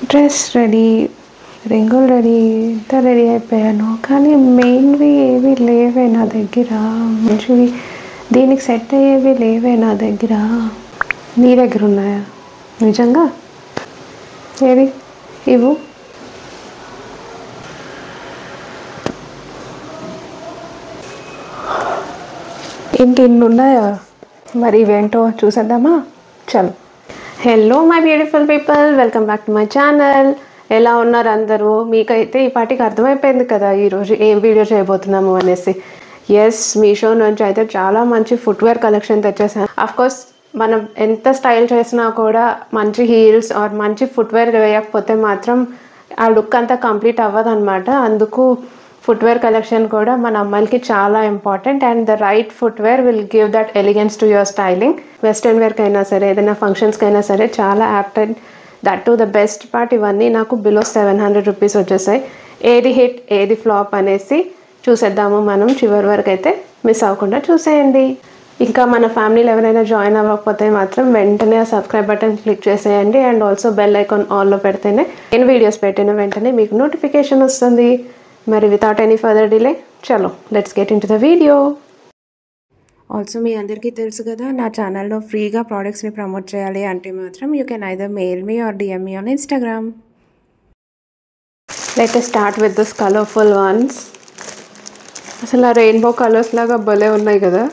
Dress ready, రింగులు ready, ఇంత ready అయిపోయాను. కానీ మెయిన్వి ఏవి లేవే నా దగ్గర, మంచివి దీనికి సెట్ అయ్యేవి లేవే నా దగ్గర. నీ దగ్గర ఉన్నాయా నిజంగా? ఏది ఇవ్వు. ఏంటి ఇన్ని ఉన్నాయా? మరి ఇవేంటో చూసేద్దామా? చలో. Hello my beautiful people, welcome back to my channel. ఎలా ఉన్నారు అందరూ? మీకైతే ఈ పాటికి అర్థమైపోయింది కదా ఈరోజు ఏం వీడియో చేయబోతున్నాము అనేసి. ఎస్, మీషో నుంచి అయితే చాలా మంచి ఫుట్వేర్ కలెక్షన్ తెచ్చేసాను. అఫ్కోర్స్ మనం ఎంత స్టైల్ చేసినా కూడా మంచి హీల్స్ ఆర్ మంచి ఫుట్వేర్ వేయకపోతే మాత్రం ఆ లుక్ అంతా కంప్లీట్ అవ్వదు అనమాట. అందుకు ఫుట్వేర్ కలెక్షన్ కూడా మన అమ్మాయిలకి చాలా important. And the right footwear will give that elegance to your styling. Western వేర్కి అయినా సరే, ఏదైనా ఫంక్షన్స్కి అయినా సరే చాలా apt. And that to the best part, ఇవన్నీ నాకు బిలో 700 రూపీస్ వచ్చేసాయి. ఏది హిట్ ఏది ఫ్లాప్ అనేసి చూసేద్దాము మనం. చివరి వరకు అయితే మిస్ అవ్వకుండా చూసేయండి. ఇంకా మన ఫ్యామిలీలో ఎవరైనా జాయిన్ అవ్వకపోతే మాత్రం వెంటనే ఆ సబ్స్క్రైబ్ బటన్ క్లిక్ చేసేయండి. అండ్ ఆల్సో బెల్ ఐకాన్ ఆల్లో పెడితేనే నేను వీడియోస్ పెట్టిన వెంటనే మీకు నోటిఫికేషన్ వస్తుంది. మరి వితౌట్ ఎనీ ఫర్దర్ డిలే, చలో let's get into the video. Also మీ అందరికీ తెలుసు కదా, నా ఛానల్లో ఫ్రీగా ప్రోడక్ట్స్ని ప్రమోట్ చేయాలి అంటే మాత్రం you can either mail me or DM me on Instagram. Let us start with this colourful ones. అసలు ఆ రెయిన్బో కలర్స్ లాగా భలే ఉన్నాయి కదా.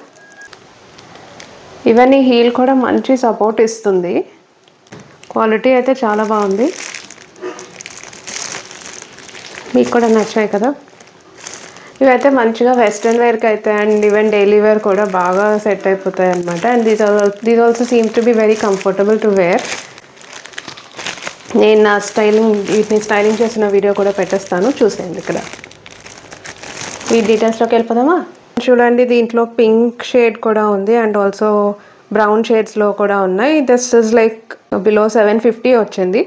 ఈవెన్ ఈ హీల్ కూడా మంచి సపోర్ట్ ఇస్తుంది. క్వాలిటీ అయితే చాలా బాగుంది. మీకు కూడా నచ్చాయి కదా. ఇవైతే మంచిగా వెస్ట్రన్ వేర్కి అయితే అండ్ ఈవెన్ డైలీ వేర్ కూడా బాగా సెట్ అయిపోతాయి అనమాట. And these also seem to be very comfortable to wear. నేను నా వీటిని స్టైలింగ్ చేసిన వీడియో కూడా పెట్టేస్తాను, చూసేయండి. ఇక్కడ ఈ డీటెయిల్స్లోకి వెళ్ళిపోదామా? చూడండి, దీంట్లో పింక్ షేడ్ కూడా ఉంది అండ్ ఆల్సో బ్రౌన్ షేడ్స్లో కూడా ఉన్నాయి. దిస్ ఇస్ లైక్ బిలో 750 వచ్చింది.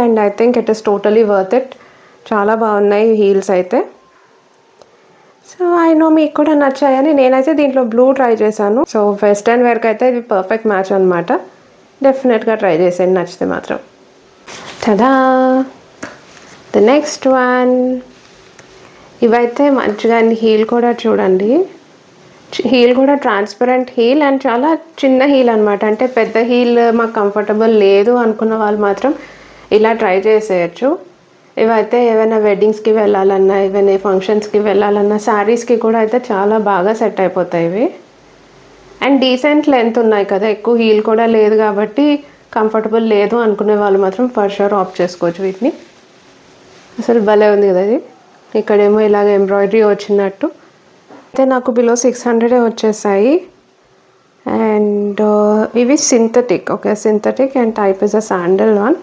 And I think it is totally worth it. చాలా బాగున్నాయి హీల్స్ అయితే. సో ఐ నో మీకు కూడా నచ్చాయని నేనైతే దీంట్లో బ్లూ ట్రై చేశాను. సో వెస్ట్రన్ వేర్కి అయితే ఇది పర్ఫెక్ట్ మ్యాచ్ అనమాట. డెఫినెట్గా ట్రై చేసేయండి నచ్చితే మాత్రం. Ta-da, the next one. ఇవైతే మంచిగా హీల్ కూడా చూడండి. హీల్ కూడా ట్రాన్స్పరెంట్ హీల్ అండ్ చాలా చిన్న హీల్ అనమాట. అంటే పెద్ద హీల్ మాకు కంఫర్టబుల్ లేదు అనుకున్న వాళ్ళు మాత్రం ఇలా ట్రై చేసేయచ్చు. ఇవైతే ఏవైనా వెడ్డింగ్స్కి వెళ్ళాలన్నా, ఏవైనా ఫంక్షన్స్కి వెళ్ళాలన్నా, శారీస్కి కూడా అయితే చాలా బాగా సెట్ అయిపోతాయి ఇవి. అండ్ డీసెంట్ లెంత్ ఉన్నాయి కదా, ఎక్కువ హీల్ కూడా లేదు కాబట్టి కంఫర్టబుల్ లేదు అనుకునే వాళ్ళు మాత్రం ఫర్ షూర్ ఆప్ట్ చేసుకోవచ్చు వీటిని. అసలు భలే ఉంది కదా ఇది. ఇక్కడేమో ఇలాగ ఎంబ్రాయిడరీ వచ్చినట్టు. అయితే నాకు బిలో 600 వచ్చేసాయి. అండ్ ఇవి synthetic, okay, synthetic and type is a sandal one.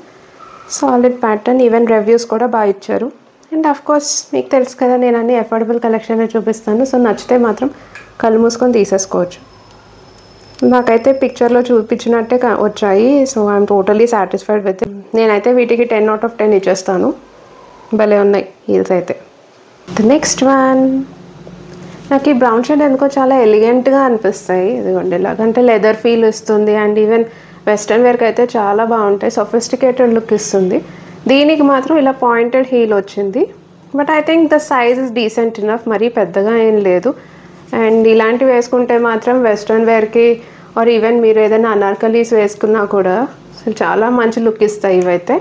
Solid pattern, even reviews కూడా బాగా ఇచ్చారు. అండ్ ఆఫ్ కోర్స్ మీకు తెలుసు కదా, నేను అన్ని అఫోర్డబుల్ కలెక్షన్ చూపిస్తాను. సో నచ్చితే మాత్రం కళ్ళు మూసుకొని తీసేసుకోవచ్చు. నాకైతే పిక్చర్లో చూపించినట్టే వచ్చాయి. So I'm totally satisfied with it. నేనైతే వీటికి 10 out of 10 ఇచ్చేస్తాను. భలే ఉన్నాయి హీల్స్ అయితే. The next one. నాకు ఈ బ్రౌన్ షేడ్ ఎందుకో చాలా ఎలిగెంట్గా అనిపిస్తాయి. ఇదిగోండి ఇలాగంటే లెదర్ ఫీల్ ఇస్తుంది. అండ్ ఈవెన్ వెస్ట్రన్ వేర్కి అయితే చాలా బాగుంటాయి, సొఫిస్టికేటెడ్ లుక్ ఇస్తుంది. దీనికి మాత్రం ఇలా పాయింటెడ్ హీల్ వచ్చింది. But I think the size is decent enough, మరీ పెద్దగా ఏం లేదు. అండ్ ఇలాంటివి వేసుకుంటే మాత్రం వెస్ట్రన్ వేర్కి ఆర్ ఈవెన్ మీరు ఏదైనా అనార్కలీస్ వేసుకున్నా కూడా అసలు చాలా మంచి లుక్ ఇస్తాయి ఇవైతే.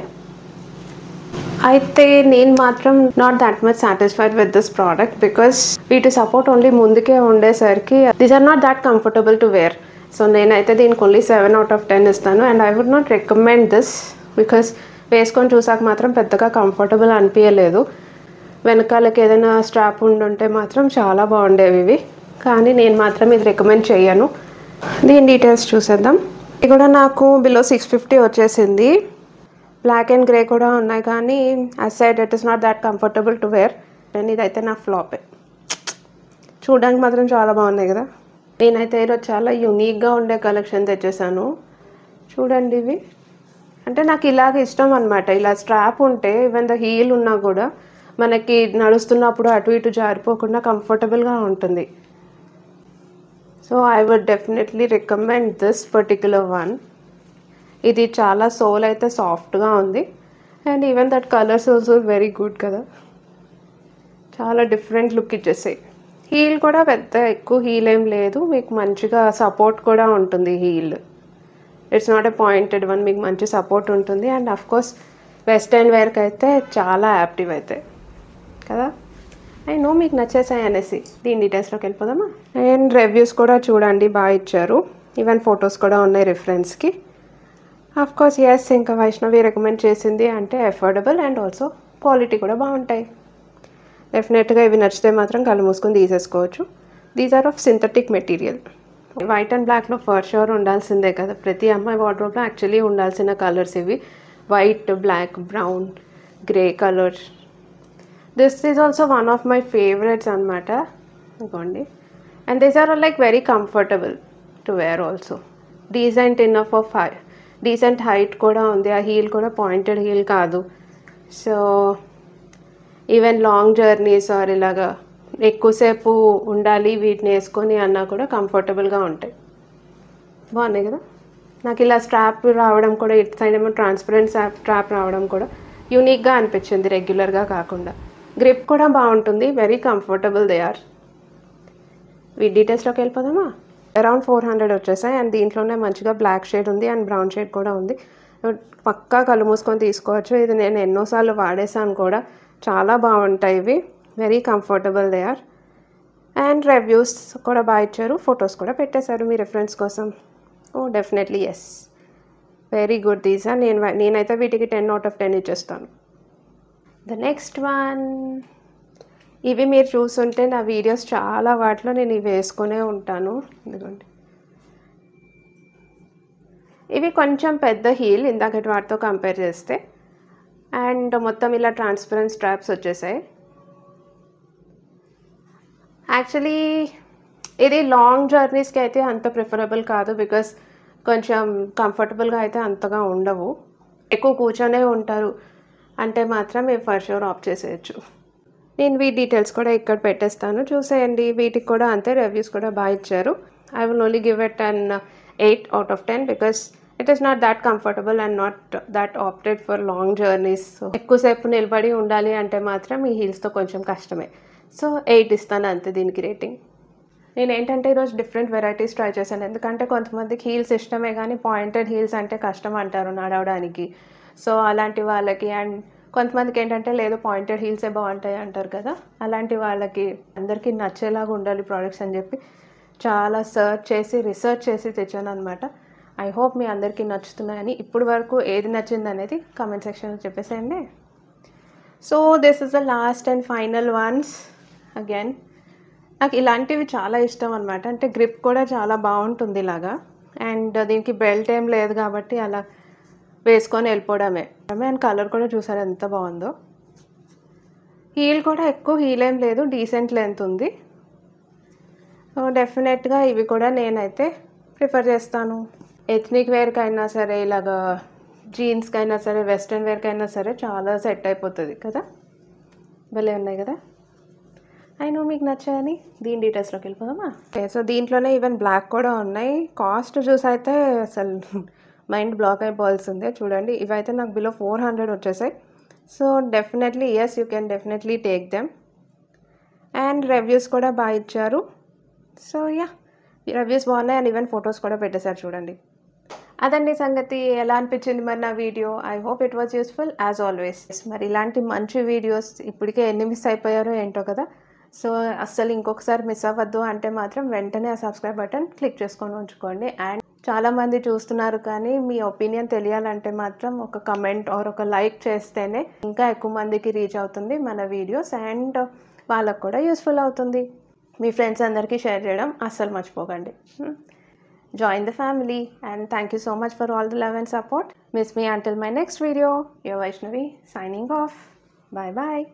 అయితే నేను మాత్రం not that much satisfied with this product because వీటి సపోర్ట్ ఓన్లీ ముందుకే ఉండేసరికి these are not that comfortable to wear. So నేనైతే దీనికి ఓన్లీ 7 out of 10 ఇస్తాను. And I would not recommend this because వేసుకొని చూసాక మాత్రం పెద్దగా కంఫర్టబుల్ అనిపించలేదు. వెనకాలకి ఏదైనా స్ట్రాప్ ఉండుంటే మాత్రం చాలా బాగుండేవి ఇవి. కానీ నేను మాత్రం ఇది రికమెండ్ చేయను. దీని డీటెయిల్స్ చూసేద్దాం. ఇది కూడా నాకు బిలో 650 వచ్చేసింది. బ్లాక్ అండ్ గ్రే కూడా ఉన్నాయి కానీ as said it is not that comfortable to wear. And ఇదైతే నా ఫ్లాపే. చూడడానికి మాత్రం చాలా బాగున్నాయి కదా. నేనైతే ఈరోజు చాలా యూనిక్గా ఉండే కలెక్షన్ తెచ్చేసాను. చూడండి ఇవి. అంటే నాకు ఇలాగ ఇష్టం అనమాట. ఇలా స్ట్రాప్ ఉంటే ఈవెన్ ద హీల్ ఉన్నా కూడా మనకి నడుస్తున్నప్పుడు అటు ఇటు జారిపోకుండా కంఫర్టబుల్గా ఉంటుంది. So I would definitely recommend this particular one. ఇది చాలా సోల్ అయితే సాఫ్ట్గా ఉంది. And even that colours also very good కదా, చాలా డిఫరెంట్ లుక్ ఇచ్చేసాయి. హీల్ కూడా పెద్ద ఎక్కువ హీల్ ఏం లేదు, మీకు మంచిగా సపోర్ట్ కూడా ఉంటుంది heel. It's not a pointed one, మీకు మంచి సపోర్ట్ ఉంటుంది. అండ్ అఫ్ కోర్స్ వెస్టర్న్ వేర్కి అయితే చాలా యాక్టివ్ అవుతాయి కదా. ఐ నో మీకు నచ్చేసాయి అనేసి. దీని డీటెయిల్స్లోకి వెళ్ళిపోదామా. అండ్ రివ్యూస్ కూడా చూడండి, బాగా ఇచ్చారు. ఈవెన్ ఫొటోస్ కూడా ఉన్నాయి రిఫరెన్స్కి. ఆఫ్ కోర్స్ ఎస్, ఇంకా వైష్ణవి రికమెండ్ చేసింది అంటే అఫోర్డబుల్ అండ్ ఆల్సో క్వాలిటీ కూడా బాగుంటాయి. డెఫినెట్గా ఇవి నచ్చితే మాత్రం కళ్ళు మూసుకొని తీసేసుకోవచ్చు. These are of synthetic material. White and బ్లాక్లో ఫర్ షూర్ ఉండాల్సిందే కదా, ప్రతి అమ్మాయి వార్డ్రోబ్లో యాక్చువల్లీ ఉండాల్సిన కలర్స్ ఇవి. White, black, brown, grey colour. This is also one of my favourites అనమాట. ఇదిగోండి. And these are like very comfortable to wear also. Decent enough of decent height కూడా ఉంది. ఆ హీల్ కూడా పాయింటెడ్ హీల్ కాదు. So even long journeys or ఇలాగా ఎక్కువసేపు ఉండాలి వీటిని వేసుకొని అన్నా కూడా కంఫర్టబుల్గా ఉంటాయి. బాగున్నాయి కదా. నాకు ఇలా స్ట్రాప్ రావడం కూడా, ఇటు సైడ్ ఏమో ట్రాన్స్పరెంట్ స్ట్రాప్ రావడం కూడా యూనిక్గా అనిపించింది, రెగ్యులర్గా కాకుండా. గ్రిప్ కూడా బాగుంటుంది, వెరీ కంఫర్టబుల్ దే ఆర్. వీటి డీటెయిల్స్లోకి వెళ్ళిపోదామా. అరౌండ్ 400 వచ్చేసాయి. అండ్ దీంట్లోనే మంచిగా బ్లాక్ షేడ్ ఉంది అండ్ బ్రౌన్ షేడ్ కూడా ఉంది. పక్కా కళ్ళు మూసుకొని తీసుకోవచ్చు. ఇది నేను ఎన్నోసార్లు వాడేసాను కూడా, చాలా బాగుంటాయి ఇవి, very comfortable they are. And reviews కూడా బాగా ఇచ్చారు, ఫొటోస్ కూడా పెట్టేశారు మీ రిఫరెన్స్ కోసం. Oh definitely yes, very good these are. నేనైతే వీటికి 10 out of 10 ఇచ్చేస్తాను. ద నెక్స్ట్ వన్, ఇవి మీరు చూస్తుంటే నా వీడియోస్ చాలా వాటిలో నేను ఇవి వేసుకునే ఉంటాను. ఎందుకంటే ఇవి కొంచెం పెద్ద హీల్ ఇందాకటి వాటితో కంపేర్ చేస్తే. అండ్ మొత్తం ఇలా ట్రాన్స్పరెంట్ స్ట్రాప్స్ వచ్చేసాయి. యాక్చువల్లీ ఇది లాంగ్ జర్నీస్కి అయితే అంత ప్రిఫరబుల్ కాదు, బికాస్ కొంచెం కంఫర్టబుల్గా అయితే అంతగా ఉండవు. ఎక్కువ కూర్చొనే ఉంటారు అంటే మాత్రం ఇవి ఫర్ షూర్ ఆఫ్ చేసేయచ్చు. నేను వీటి డీటెయిల్స్ కూడా ఇక్కడ పెట్టేస్తాను, చూసేయండి. వీటికి కూడా అంతే, రివ్యూస్ కూడా బాగా ఇచ్చారు. I will only give it an 8 out of 10 because it is not that comfortable and not that opted for long journeys. So ఎక్కువసేపు నిలబడి ఉండాలి అంటే మాత్రం ఈ హీల్స్తో కొంచెం కష్టమే. సో 8 ఇస్తాను అంతే దీనికి రేటింగ్. నేను ఏంటంటే ఈరోజు డిఫరెంట్ వెరైటీస్ ట్రై చేశాను, ఎందుకంటే కొంతమందికి హీల్స్ ఇష్టమే కానీ పాయింటెడ్ హీల్స్ అంటే కష్టం అంటారు నడవడానికి. సో అలాంటి వాళ్ళకి, అండ్ కొంతమందికి ఏంటంటే లేదు పాయింటెడ్ హీల్సే బాగుంటాయి అంటారు కదా, అలాంటి వాళ్ళకి అందరికీ నచ్చేలాగా ఉండాలి ప్రోడక్ట్స్ అని చెప్పి చాలా రీసెర్చ్ చేసి తెచ్చాను అనమాట. ఐ హోప్ మీ అందరికీ నచ్చుతున్నాయని. ఇప్పుడు వరకు ఏది నచ్చింది అనేది కామెంట్ సెక్షన్లో చెప్పేసేయండి. So this is the last and final ones. Again నాకు ఇలాంటివి చాలా ఇష్టం అనమాట, అంటే గ్రిప్ కూడా చాలా బాగుంటుంది ఇలాగా. అండ్ దీనికి బెల్ట్ ఏం లేదు కాబట్టి అలా వేసుకొని వెళ్ళిపోవడమే. అండ్ కలర్ కూడా చూసారు ఎంత బాగుందో. హీల్ కూడా ఎక్కువ హీల్ ఏం లేదు, డీసెంట్ లెంత్ ఉంది. సో డెఫినెట్గా ఇవి కూడా నేనైతే ప్రిఫర్ చేస్తాను. ఎథ్నిక్ వేర్కి అయినా సరే, ఇలాగా జీన్స్కి అయినా సరే, వెస్ట్రన్ వేర్కి అయినా సరే చాలా సెట్ అయిపోతుంది కదా. భలే ఉన్నాయి కదా. అయినా మీకు నచ్చాయని. దీని డీటెయిల్స్లోకి వెళ్ళిపోదామా. సో దీంట్లోనే ఈవెన్ బ్లాక్ కూడా ఉన్నాయి. కాస్ట్ చూసి అయితే అసలు మైండ్ బ్లాక్ అయిపోవాల్సిందే. చూడండి, ఇవైతే నాకు బిలో 400 వచ్చేసాయి. So definitely yes, you can definitely take them. And reviews కూడా బాగా ఇచ్చారు. సో యా, రివ్యూస్ బాగున్నాయి అండ్ ఈవెన్ ఫొటోస్ కూడా పెట్టేశారు చూడండి. అదండి సంగతి. ఎలా అనిపించింది మరి నా video? I hope it was useful as always. మరి ఇలాంటి మంచి వీడియోస్ ఇప్పటికే ఎన్ని మిస్ అయిపోయారో ఏంటో కదా. సో అస్సలు ఇంకొకసారి మిస్ అవ్వద్దు అంటే మాత్రం వెంటనే ఆ సబ్స్క్రైబ్ బటన్ క్లిక్ చేసుకొని ఉంచుకోండి. అండ్ చాలామంది చూస్తున్నారు కానీ మీ ఒపీనియన్ తెలియాలంటే మాత్రం ఒక కమెంట్ ఆర్ ఒక లైక్ చేస్తేనే ఇంకా ఎక్కువ మందికి రీచ్ అవుతుంది మన వీడియోస్, అండ్ వాళ్ళకు కూడా యూస్ఫుల్ అవుతుంది. మీ ఫ్రెండ్స్ అందరికీ షేర్ చేయడం అస్సలు మర్చిపోకండి. Join the family, and thank you so much for all the love and support. Miss me until my next video. Your Vaishnavi signing off. Bye bye.